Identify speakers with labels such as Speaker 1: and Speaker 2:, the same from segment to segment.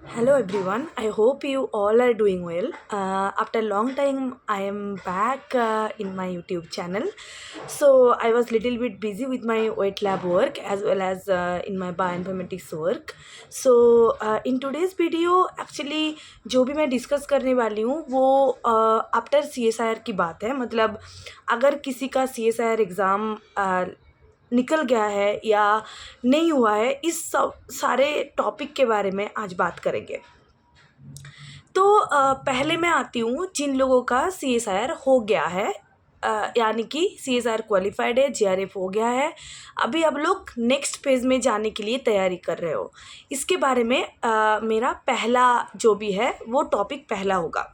Speaker 1: Hello everyone. I hope you all are doing well. After a long time, I am back in my YouTube channel. So I was little bit busy with my wet lab work as well as in my bioinformatics work. So in today's video, actually जो भी मैं discuss करने वाली हूँ वो after CSIR की बात है. मतलब अगर किसी का CSIR एग्ज़ाम निकल गया है या नहीं हुआ है, इस सब सारे टॉपिक के बारे में आज बात करेंगे. तो पहले मैं आती हूँ जिन लोगों का CSIR हो गया है, यानी कि CSIR क्वालिफाइड है, JRF हो गया है, अभी आप लोग नेक्स्ट फेज़ में जाने के लिए तैयारी कर रहे हो. इसके बारे में मेरा पहला जो भी है वो टॉपिक पहला होगा.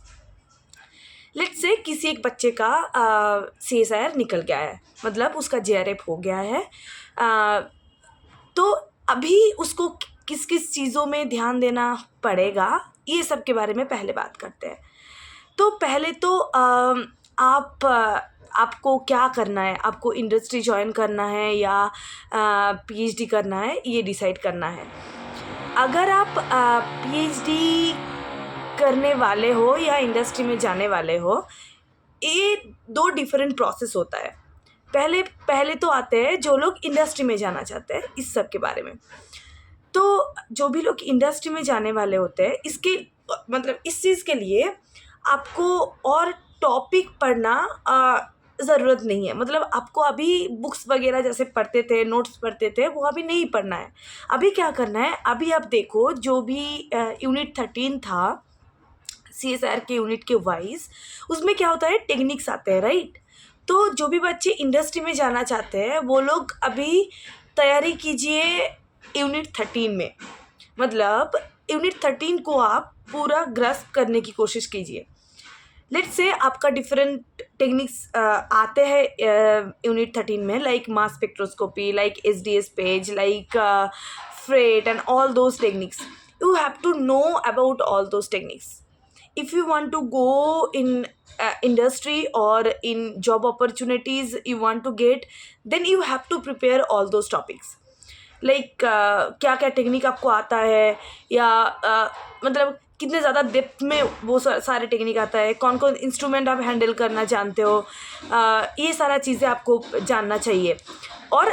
Speaker 1: लेट्स से किसी एक बच्चे का CSIR निकल गया है, मतलब उसका JRF हो गया है. तो अभी उसको किस किस चीज़ों में ध्यान देना पड़ेगा, ये सब के बारे में पहले बात करते हैं. तो पहले तो आपको क्या करना है, आपको इंडस्ट्री ज्वाइन करना है या PhD करना है, ये डिसाइड करना है. अगर आप PhD करने वाले हो या इंडस्ट्री में जाने वाले हो, ये दो डिफरेंट प्रोसेस होता है. पहले तो आते हैं जो लोग इंडस्ट्री में जाना चाहते हैं, इस सब के बारे में. तो जो भी लोग इंडस्ट्री में जाने वाले होते हैं, इसके मतलब इस चीज़ के लिए आपको और टॉपिक पढ़ना ज़रूरत नहीं है. मतलब आपको अभी बुक्स वगैरह जैसे पढ़ते थे, नोट्स पढ़ते थे, वो अभी नहीं पढ़ना है. अभी क्या करना है, अभी आप देखो जो भी यूनिट 13 था CSIR के यूनिट के वाइज, उसमें क्या होता है, टेक्निक्स आते हैं, राइट. तो जो भी बच्चे इंडस्ट्री में जाना चाहते हैं वो लोग अभी तैयारी कीजिए यूनिट 13 में. मतलब यूनिट 13 को आप पूरा ग्रस्प करने की कोशिश कीजिए. लेट्स से आपका डिफरेंट टेक्निक्स आते हैं यूनिट 13 में, like mass spectroscopy, like SDS page, like freight and all those techniques. You have to know about all those techniques. If you want to go in industry or in job opportunities you want to get, then you have to prepare all those topics. Like क्या क्या technique आपको आता है, या मतलब कितने ज़्यादा depth में वो सारे टेक्निक आता है, कौन कौन इंस्ट्रूमेंट आप हैंडल करना जानते हो, ये सारा चीज़ें आपको जानना चाहिए. और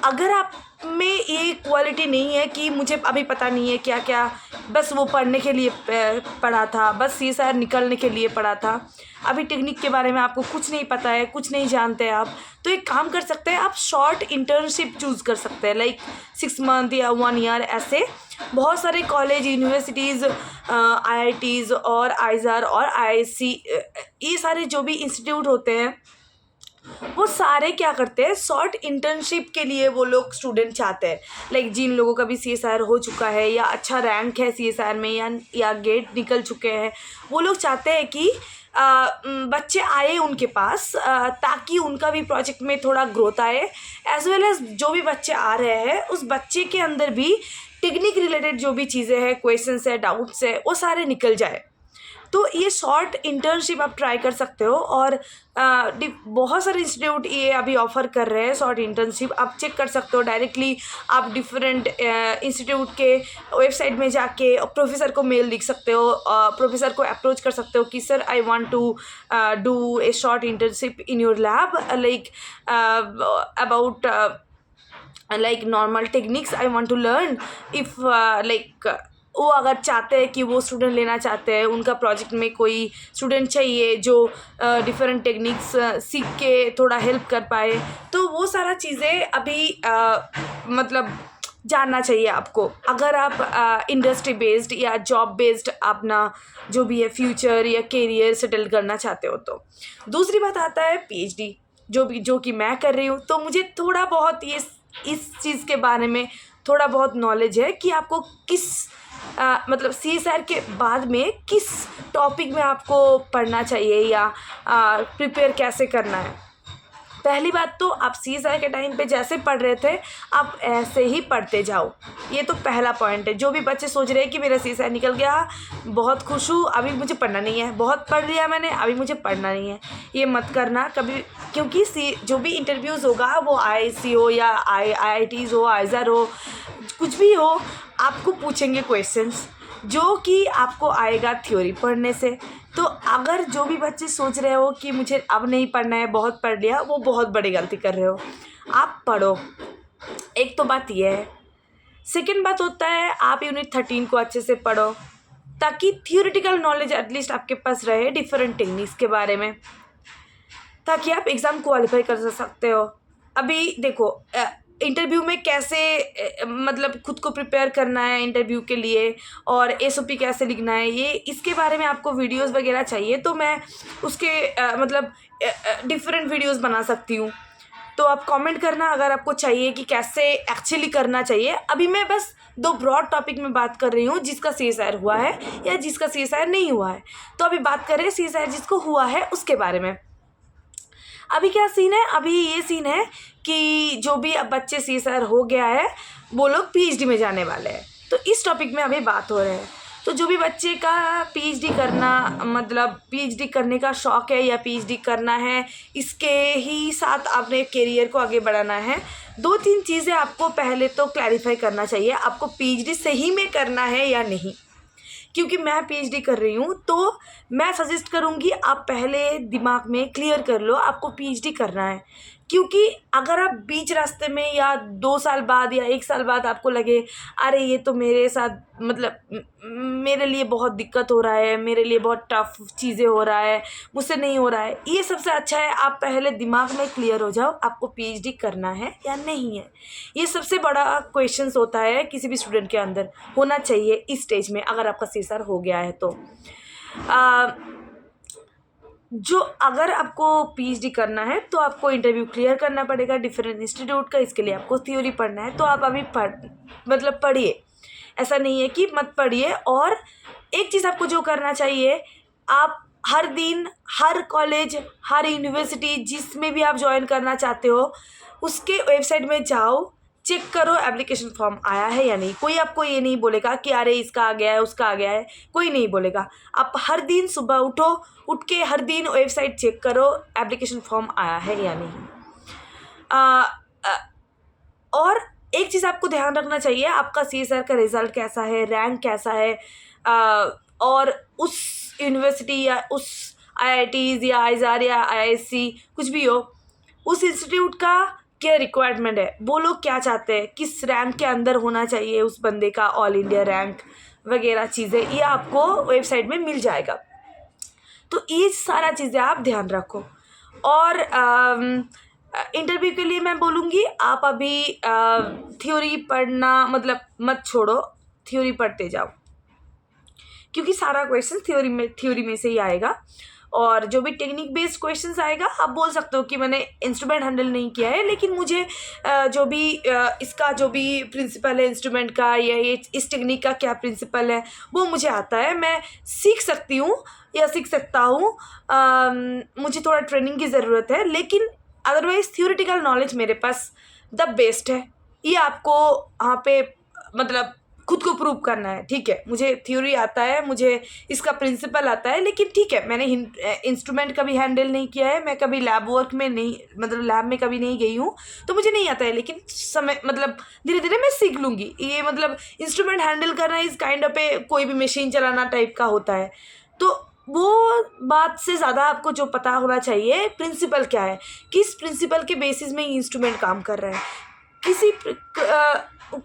Speaker 1: अगर आप में ये क्वालिटी नहीं है कि मुझे अभी पता नहीं है क्या क्या, बस वो पढ़ने के लिए पढ़ा था, बस CSIR निकलने के लिए पढ़ा था, अभी टेक्निक के बारे में आपको कुछ नहीं पता है, कुछ नहीं जानते आप, तो एक काम कर सकते हैं, आप शॉर्ट इंटर्नशिप चूज़ कर सकते हैं, लाइक 6 मंथ या 1 ईयर. ऐसे बहुत सारे कॉलेज, यूनिवर्सिटीज़, IITs और IISER और IISc, ये सारे जो भी इंस्टीट्यूट होते हैं वो सारे क्या करते हैं, शॉर्ट इंटर्नशिप के लिए वो लोग स्टूडेंट चाहते हैं. लाइक जिन लोगों का भी CSIR हो चुका है या अच्छा रैंक है CSIR में या गेट निकल चुके हैं, वो लोग चाहते हैं कि बच्चे आए उनके पास, ताकि उनका भी प्रोजेक्ट में थोड़ा ग्रोथ आए, एज वेल एज जो भी बच्चे आ रहे हैं उस बच्चे के अंदर भी टेक्निक रिलेटेड जो भी चीज़ें हैं, क्वेश्चंस है, डाउट्स है, वो सारे निकल जाए. तो ये शॉर्ट इंटर्नशिप आप ट्राई कर सकते हो. और बहुत सारे इंस्टीट्यूट ये अभी ऑफ़र कर रहे हैं शॉर्ट इंटर्नशिप, आप चेक कर सकते हो. डायरेक्टली आप डिफरेंट इंस्टीट्यूट के वेबसाइट में जाके प्रोफेसर को मेल लिख सकते हो, प्रोफेसर को अप्रोच कर सकते हो कि sir I want to do a short internship in your lab, like about like normal techniques I want to learn. If like वो अगर चाहते हैं कि वो स्टूडेंट लेना चाहते हैं, उनका प्रोजेक्ट में कोई स्टूडेंट चाहिए जो डिफरेंट टेक्निक्स सीख के थोड़ा हेल्प कर पाए, तो वो सारा चीज़ें अभी मतलब जानना चाहिए आपको. अगर आप इंडस्ट्री बेस्ड या जॉब बेस्ड अपना जो भी है फ्यूचर या करियर सेटल करना चाहते हो. तो दूसरी बात आता है PhD, जो कि मैं कर रही हूँ. तो मुझे थोड़ा बहुत ये इस चीज़ के बारे में थोड़ा बहुत नॉलेज है कि आपको किस मतलब CSIR के बाद में किस टॉपिक में आपको पढ़ना चाहिए या प्रिपेयर कैसे करना है. पहली बात तो आप CSIR के टाइम पे जैसे पढ़ रहे थे आप ऐसे ही पढ़ते जाओ. ये तो पहला पॉइंट है. जो भी बच्चे सोच रहे हैं कि मेरा CSIR निकल गया, बहुत खुश हूँ, अभी मुझे पढ़ना नहीं है, बहुत पढ़ लिया मैंने, अभी मुझे पढ़ना नहीं है, ये मत करना कभी. क्योंकि जो भी इंटरव्यूज़ होगा वो IISc हो या IITs हो, IISER हो, कुछ भी हो, आपको पूछेंगे क्वेश्चंस. जो कि आपको आएगा थ्योरी पढ़ने से। तो अगर जो भी बच्चे सोच रहे हो कि मुझे अब नहीं पढ़ना है, बहुत पढ़ लिया, वो बहुत बड़ी गलती कर रहे हो। आप पढ़ो, एक तो बात ये है। सेकेंड बात होता है आप यूनिट 13 को अच्छे से पढ़ो, ताकि थियोरिटिकल नॉलेज एटलीस्ट आपके पास रहे डिफरेंट टेक्निक्स के बारे में, ताकि आप एग्ज़ाम क्वालिफाई कर सकते हो। अभी देखो इंटरव्यू में कैसे मतलब खुद को प्रिपेयर करना है इंटरव्यू के लिए, और एसओपी कैसे लिखना है, ये इसके बारे में आपको वीडियोस वगैरह चाहिए तो मैं उसके मतलब डिफरेंट वीडियोस बना सकती हूँ। तो आप कमेंट करना अगर आपको चाहिए कि कैसे एक्चुअली करना चाहिए। अभी मैं बस 2 ब्रॉड टॉपिक में बात कर रही हूँ, जिसका CSIR हुआ है या जिसका CSIR नहीं हुआ है। तो अभी बात करें CSIR जिसको हुआ है उसके बारे में। अभी क्या सीन है, अभी ये सीन है कि जो भी अब बच्चे CSIR हो गया है वो लोग PhD में जाने वाले हैं। तो इस टॉपिक में अभी बात हो रहे हैं। तो जो भी बच्चे का PhD करना मतलब PhD करने का शौक़ है या PhD करना है, इसके ही साथ अपने करियर को आगे बढ़ाना है, 2-3 चीज़ें आपको पहले तो क्लैरिफाई करना चाहिए, आपको PhD सही में करना है या नहीं। क्योंकि मैं PhD कर रही हूँ तो मैं सजेस्ट करूँगी आप पहले दिमाग में क्लियर कर लो आपको PhD करना है। क्योंकि अगर आप बीच रास्ते में या 2 साल बाद या 1 साल बाद आपको लगे अरे ये तो मेरे साथ मतलब मेरे लिए बहुत दिक्कत हो रहा है, मेरे लिए बहुत टफ चीज़ें हो रहा है, मुझसे नहीं हो रहा है, ये सबसे अच्छा है आप पहले दिमाग में क्लियर हो जाओ आपको PhD करना है या नहीं है। ये सबसे बड़ा क्वेश्चंस होता है किसी भी स्टूडेंट के अंदर, होना चाहिए इस स्टेज में अगर आपका CSIR हो गया है तो। जो अगर आपको PhD करना है तो आपको इंटरव्यू क्लियर करना पड़ेगा डिफरेंट इंस्टीट्यूट का, इसके लिए आपको थ्योरी पढ़ना है। तो आप अभी मतलब पढ़िए, ऐसा नहीं है कि मत पढ़िए। और एक चीज़ आपको जो करना चाहिए, आप हर दिन हर कॉलेज हर यूनिवर्सिटी जिसमें भी आप ज्वाइन करना चाहते हो उसके वेबसाइट में जाओ, चेक करो एप्लीकेशन फॉर्म आया है या नहीं। कोई आपको ये नहीं बोलेगा कि अरे इसका आ गया है उसका आ गया है, कोई नहीं बोलेगा। आप हर दिन सुबह उठ के हर दिन वेबसाइट चेक करो एप्लीकेशन फॉर्म आया है या नहीं। और एक चीज़ आपको ध्यान रखना चाहिए, आपका CSIR का रिज़ल्ट कैसा है, रैंक कैसा है, और उस यूनिवर्सिटी या उस IITs या IISER या IISc कुछ भी हो, उस इंस्टीट्यूट का क्या रिक्वायरमेंट है, वो लोग क्या चाहते हैं, किस रैंक के अंदर होना चाहिए उस बंदे का ऑल इंडिया रैंक वगैरह चीज़ें, ये आपको वेबसाइट में मिल जाएगा। तो ये सारा चीज़ें आप ध्यान रखो। और इंटरव्यू के लिए मैं बोलूँगी आप अभी थ्योरी पढ़ना मतलब मत छोड़ो, थ्योरी पढ़ते जाओ, क्योंकि सारा क्वेश्चन थ्योरी में से ही आएगा। और जो भी टेक्निक बेस्ड क्वेश्चंस आएगा आप बोल सकते हो कि मैंने इंस्ट्रूमेंट हैंडल नहीं किया है, लेकिन मुझे जो भी इसका जो भी प्रिंसिपल है इंस्ट्रूमेंट का या ये इस टेक्निक का क्या प्रिंसिपल है वो मुझे आता है, मैं सीख सकती हूँ या सीख सकता हूँ। मुझे थोड़ा ट्रेनिंग की ज़रूरत है, लेकिन अदरवाइज़ थियोरिटिकल नॉलेज मेरे पास द बेस्ट है। ये आपको वहाँ पे मतलब खुद को प्रूव करना है। ठीक है, मुझे थ्योरी आता है, मुझे इसका प्रिंसिपल आता है, लेकिन ठीक है मैंने इंस्ट्रूमेंट कभी हैंडल नहीं किया है, मैं कभी लैब वर्क में नहीं मतलब लैब में कभी नहीं गई हूँ, तो मुझे नहीं आता है, लेकिन समय मतलब धीरे धीरे मैं सीख लूँगी। ये मतलब इंस्ट्रूमेंट हैंडल करना इस काइंड ऑफ पे कोई भी मशीन चलाना टाइप का होता है। तो वो बात से ज़्यादा आपको जो पता होना चाहिए प्रिंसिपल क्या है, किस प्रिंसिपल के बेसिस में ये इंस्ट्रूमेंट काम कर रहा है,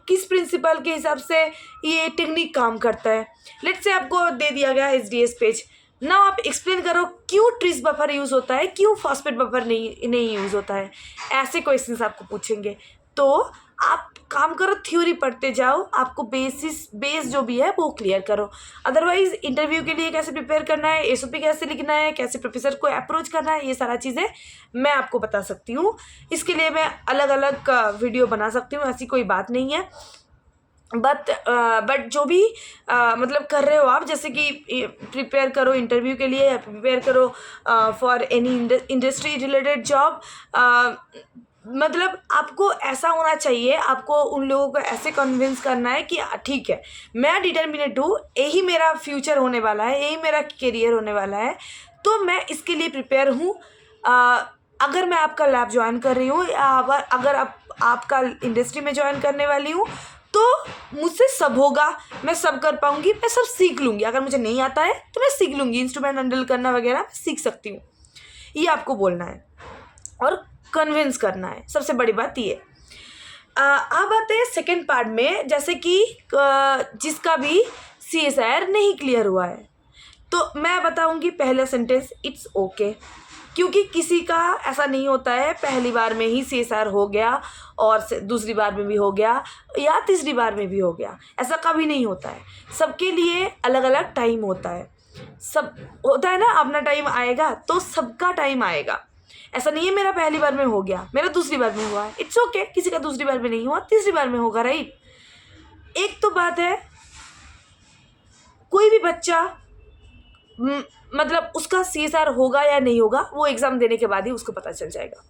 Speaker 1: किस प्रिंसिपल के हिसाब से ये टेक्निक काम करता है। लेट्स से आपको दे दिया गया HDS पेज, ना आप एक्सप्लेन करो क्यों ट्रिस बफर यूज़ होता है, क्यों फॉस्फेट बफर नहीं यूज़ होता है, ऐसे क्वेश्चंस आपको पूछेंगे। तो आप काम करो, थ्योरी पढ़ते जाओ, आपको बेस जो भी है वो क्लियर करो। अदरवाइज इंटरव्यू के लिए कैसे प्रिपेयर करना है, SOP कैसे लिखना है, कैसे प्रोफेसर को अप्रोच करना है, ये सारा चीज़ें मैं आपको बता सकती हूँ। इसके लिए मैं अलग अलग वीडियो बना सकती हूँ, ऐसी कोई बात नहीं है। बट जो भी मतलब कर रहे हो आप, जैसे कि प्रिपेयर करो इंटरव्यू के लिए या प्रिपेयर करो for any industry related job, मतलब आपको ऐसा होना चाहिए, आपको उन लोगों को ऐसे कन्विंस करना है कि ठीक है मैं डिटर्मिनेट हूँ, यही मेरा फ्यूचर होने वाला है, यही मेरा करियर होने वाला है, तो मैं इसके लिए प्रिपेयर हूँ। अगर मैं आपका लैब ज्वाइन कर रही हूँ या अगर आपका इंडस्ट्री में ज्वाइन करने वाली हूँ, तो मुझसे सब होगा, मैं सब कर पाऊँगी, मैं सब सीख लूँगी। अगर मुझे नहीं आता है तो मैं सीख लूँगी, इंस्ट्रूमेंट हैंडल करना वगैरह मैं सीख सकती हूँ। ये आपको बोलना है और कन्विंस करना है, सबसे बड़ी बात ये। अब आते हैं सेकेंड पार्ट में, जैसे कि जिसका भी CSIR नहीं क्लियर हुआ है, तो मैं बताऊंगी पहला सेंटेंस इट्स ओके, क्योंकि किसी का ऐसा नहीं होता है पहली बार में ही CSIR हो गया और दूसरी बार में भी हो गया या तीसरी बार में भी हो गया, ऐसा कभी नहीं होता है। सबके लिए अलग अलग टाइम होता है, सब होता है ना, अपना टाइम आएगा तो सबका टाइम आएगा। ऐसा नहीं है मेरा पहली बार में हो गया, मेरा दूसरी बार में हुआ है, इट्स ओके। किसी का दूसरी बार में नहीं हुआ, तीसरी बार में होगा, राइट। एक तो बात है, कोई भी बच्चा मतलब उसका CSIR होगा या नहीं होगा वो एग्ज़ाम देने के बाद ही उसको पता चल जाएगा।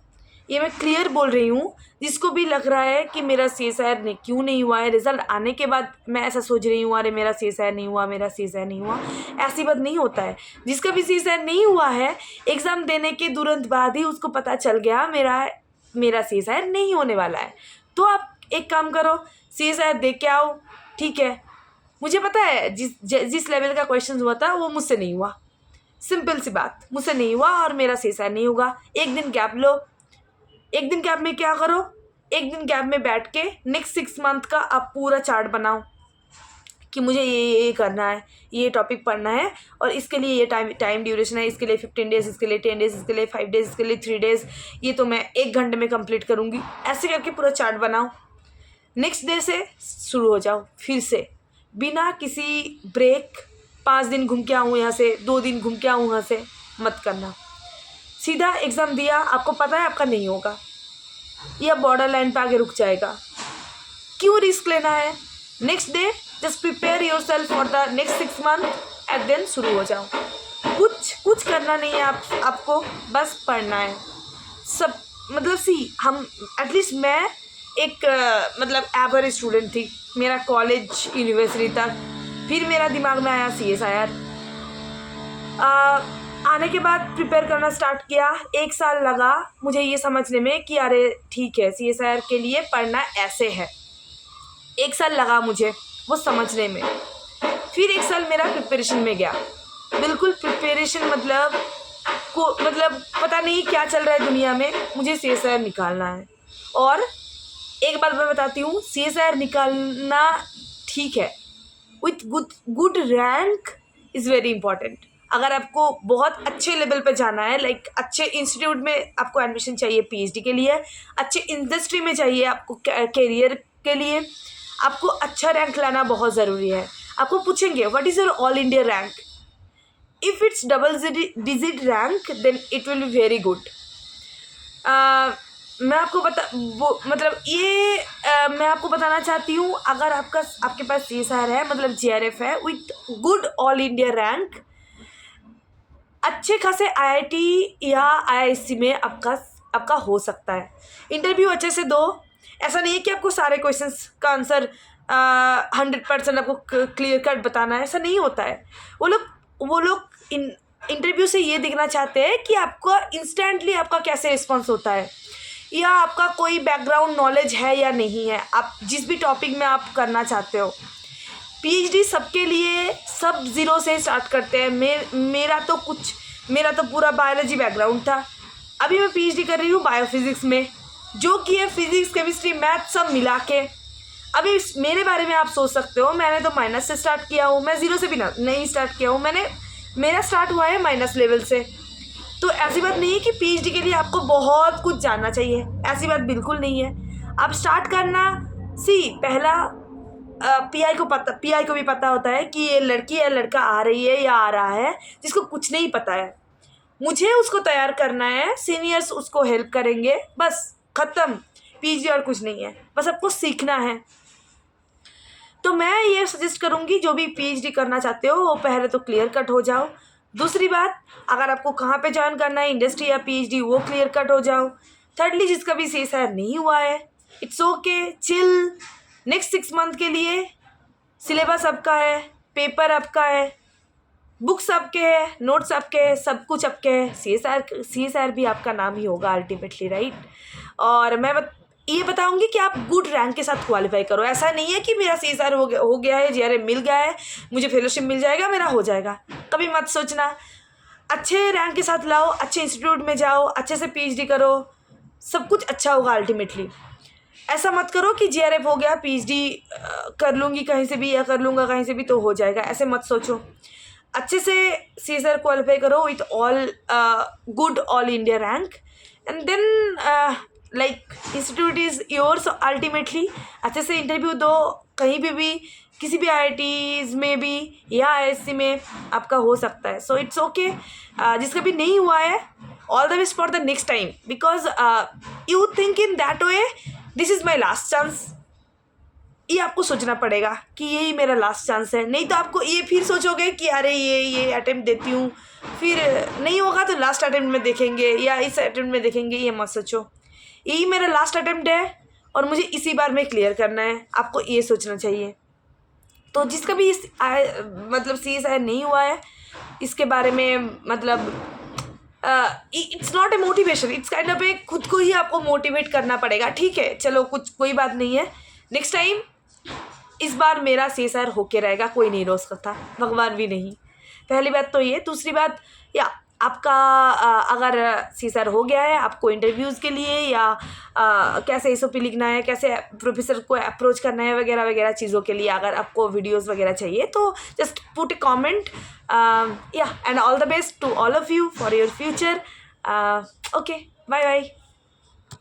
Speaker 1: ये मैं क्लियर बोल रही हूँ। जिसको भी लग रहा है कि मेरा CSIR क्यों नहीं हुआ है, रिज़ल्ट आने के बाद मैं ऐसा सोच रही हूँ अरे मेरा CSIR नहीं हुआ, मेरा CSIR नहीं हुआ, ऐसी बात नहीं होता है। जिसका भी CSIR नहीं हुआ है, एग्ज़ाम देने के तुरंत बाद ही उसको पता चल गया मेरा CSIR नहीं होने वाला है। तो आप एक काम करो, CSIR दे के आओ, ठीक है। मुझे पता है जिस लेवल का क्वेश्चन हुआ था वो मुझसे नहीं हुआ, सिंपल सी बात, मुझसे नहीं हुआ और मेरा CSIR नहीं होगा। एक दिन गैप लो, एक दिन गैप में क्या करो, एक दिन गैप में बैठ के नेक्स्ट 6 मंथ का आप पूरा चार्ट बनाओ कि मुझे ये करना है, ये टॉपिक पढ़ना है और इसके लिए ये टाइम ड्यूरेशन है, इसके लिए 15 डेज़, इसके लिए 10 डेज़, इसके लिए 5 डेज़, इसके लिए 3 डेज़, ये तो मैं 1 घंटे में कंप्लीट करूँगी। ऐसे करके पूरा चार्ट बनाओ। नेक्स्ट डे से शुरू हो जाओ फिर से, बिना किसी ब्रेक। 5 दिन घूम के आऊँ यहाँ से, 2 दिन घूम के आऊँ यहाँ से, मत करना। सीधा एग्ज़ाम दिया, आपको पता है आपका नहीं होगा या बॉर्डर लाइन पे आगे रुक जाएगा, क्यों रिस्क लेना है। Next day just prepare yourself for the next 6 month and then शुरू हो जाओ। कुछ करना नहीं है आपको, बस पढ़ना है सब। मतलब हम एटलीस्ट मैं एक मतलब एवरेज स्टूडेंट थी, मेरा कॉलेज यूनिवर्सिटी तक, फिर मेरा दिमाग में आया CSIR। आने के बाद प्रिपेयर करना स्टार्ट किया। 1 साल लगा मुझे ये समझने में कि अरे ठीक है CSIR के लिए पढ़ना ऐसे है। 1 साल लगा मुझे वो समझने में। फिर 1 साल मेरा प्रिपरेशन में गया, बिल्कुल प्रिपरेशन मतलब पता नहीं क्या चल रहा है दुनिया में, मुझे CSIR निकालना है। और एक बात मैं बताती हूँ, CSIR निकालना ठीक है, with good rank is very important. अगर आपको बहुत अच्छे लेवल पे जाना है, लाइक अच्छे इंस्टीट्यूट में आपको एडमिशन चाहिए PhD के लिए, अच्छे इंडस्ट्री में चाहिए आपको कैरियर के लिए, आपको अच्छा रैंक लाना बहुत ज़रूरी है। आपको पूछेंगे what is your all India rank, if it's double digit rank then it will be very good. मैं आपको मैं आपको बताना चाहती हूँ, अगर आपके पास CSIR है मतलब JRF है with good all India rank, अच्छे खासे IIT या IISc में आपका हो सकता है। इंटरव्यू अच्छे से दो, ऐसा नहीं है कि आपको सारे क्वेश्चंस का आंसर 100% आपको क्लियर कट बताना है, ऐसा नहीं होता है। वो लोग इंटरव्यू से ये देखना चाहते हैं कि आपका इंस्टेंटली आपका कैसे रिस्पॉन्स होता है, या आपका कोई बैकग्राउंड नॉलेज है या नहीं है, आप जिस भी टॉपिक में आप करना चाहते हो। PhD सबके लिए सब ज़ीरो से स्टार्ट करते हैं। मेरा तो पूरा बायोलॉजी बैकग्राउंड था, अभी मैं PhD कर रही हूँ बायोफिज़िक्स में, जो कि है फिज़िक्स केमिस्ट्री मैथ सब मिला के। अभी मेरे बारे में आप सोच सकते हो, मैंने तो माइनस से स्टार्ट किया हूँ, मैं ज़ीरो से भी नहीं स्टार्ट किया हूँ, मेरा स्टार्ट हुआ है माइनस लेवल से। तो ऐसी बात नहीं है कि PhD के लिए आपको बहुत कुछ जानना चाहिए, ऐसी बात बिल्कुल नहीं है। आप स्टार्ट करना, पहला PI को भी पता होता है कि ये लड़की या लड़का आ रही है या आ रहा है जिसको कुछ नहीं पता है, मुझे उसको तैयार करना है, सीनियर्स उसको हेल्प करेंगे, बस ख़त्म। PhD और कुछ नहीं है, बस आपको सीखना है। तो मैं ये सजेस्ट करूँगी, जो भी PhD करना चाहते हो वो पहले तो क्लियर कट हो जाओ। दूसरी बात, अगर आपको कहाँ पे ज्वाइन करना है, इंडस्ट्री या PhD, वो क्लियर कट हो जाओ। थर्डली, जिसका भी CSIR नहीं हुआ है, it's okay, chill. Next 6 month के लिए सिलेबस आपका है, पेपर आपका है, बुक्स आपके हैं, नोट्स आपके हैं, सब कुछ आपके है। CSIR भी आपका नाम ही होगा अल्टीमेटली, राइट। और मैं ये बताऊंगी कि आप गुड रैंक के साथ क्वालिफाई करो। ऐसा नहीं है कि मेरा CSR हो गया है, GRA मिल गया है, मुझे फेलोशिप मिल जाएगा, मेरा हो जाएगा, कभी मत सोचना। अच्छे रैंक के साथ लाओ, अच्छे इंस्टीट्यूट में जाओ, अच्छे से PhD करो, सब कुछ अच्छा होगा अल्टीमेटली। ऐसा मत करो कि GRF हो गया, PhD कर लूँगी कहीं से भी या कर लूँगा कहीं से भी तो हो जाएगा, ऐसे मत सोचो। अच्छे से CSR क्वालिफाई करो with all good all India rank, and then like institute is yours ultimately. अच्छे से इंटरव्यू दो, कहीं भी किसी भी IITs में भी या ISC में आपका हो सकता है। सो इट्स ओके, जिसका भी नहीं हुआ है, all the best for the next time, because you think in that way this is my last chance. ये आपको सोचना पड़ेगा कि यही मेरा लास्ट चांस है, नहीं तो आपको ये फिर सोचोगे कि अरे ये अटेम्प्ट देती हूँ, फिर नहीं होगा तो लास्ट अटेम्प्ट में देखेंगे या इस अटेम्प्ट में देखेंगे। ये मत सोचो, यही मेरा लास्ट अटेम्प्ट है और मुझे इसी बार में क्लियर करना है, आपको ये सोचना चाहिए। तो जिसका भी मतलब CSR नहीं हुआ है, इसके बारे में मतलब it's not a motivation, it's kind of a खुद को ही आपको मोटिवेट करना पड़ेगा। ठीक है, चलो कोई बात नहीं है, नेक्स्ट टाइम इस बार मेरा CSR होके रहेगा, कोई नहीं रोक सकता, भगवान भी नहीं। पहली बात तो ये। दूसरी बात, या आपका अगर CSR हो गया है, आपको इंटरव्यूज़ के लिए या कैसे SOP लिखना है, कैसे प्रोफेसर को अप्रोच करना है, वगैरह वगैरह चीज़ों के लिए अगर आपको वीडियोस वगैरह चाहिए तो जस्ट पुट ए कमेंट। या and all the best to all of you for your future. Okay, bye bye.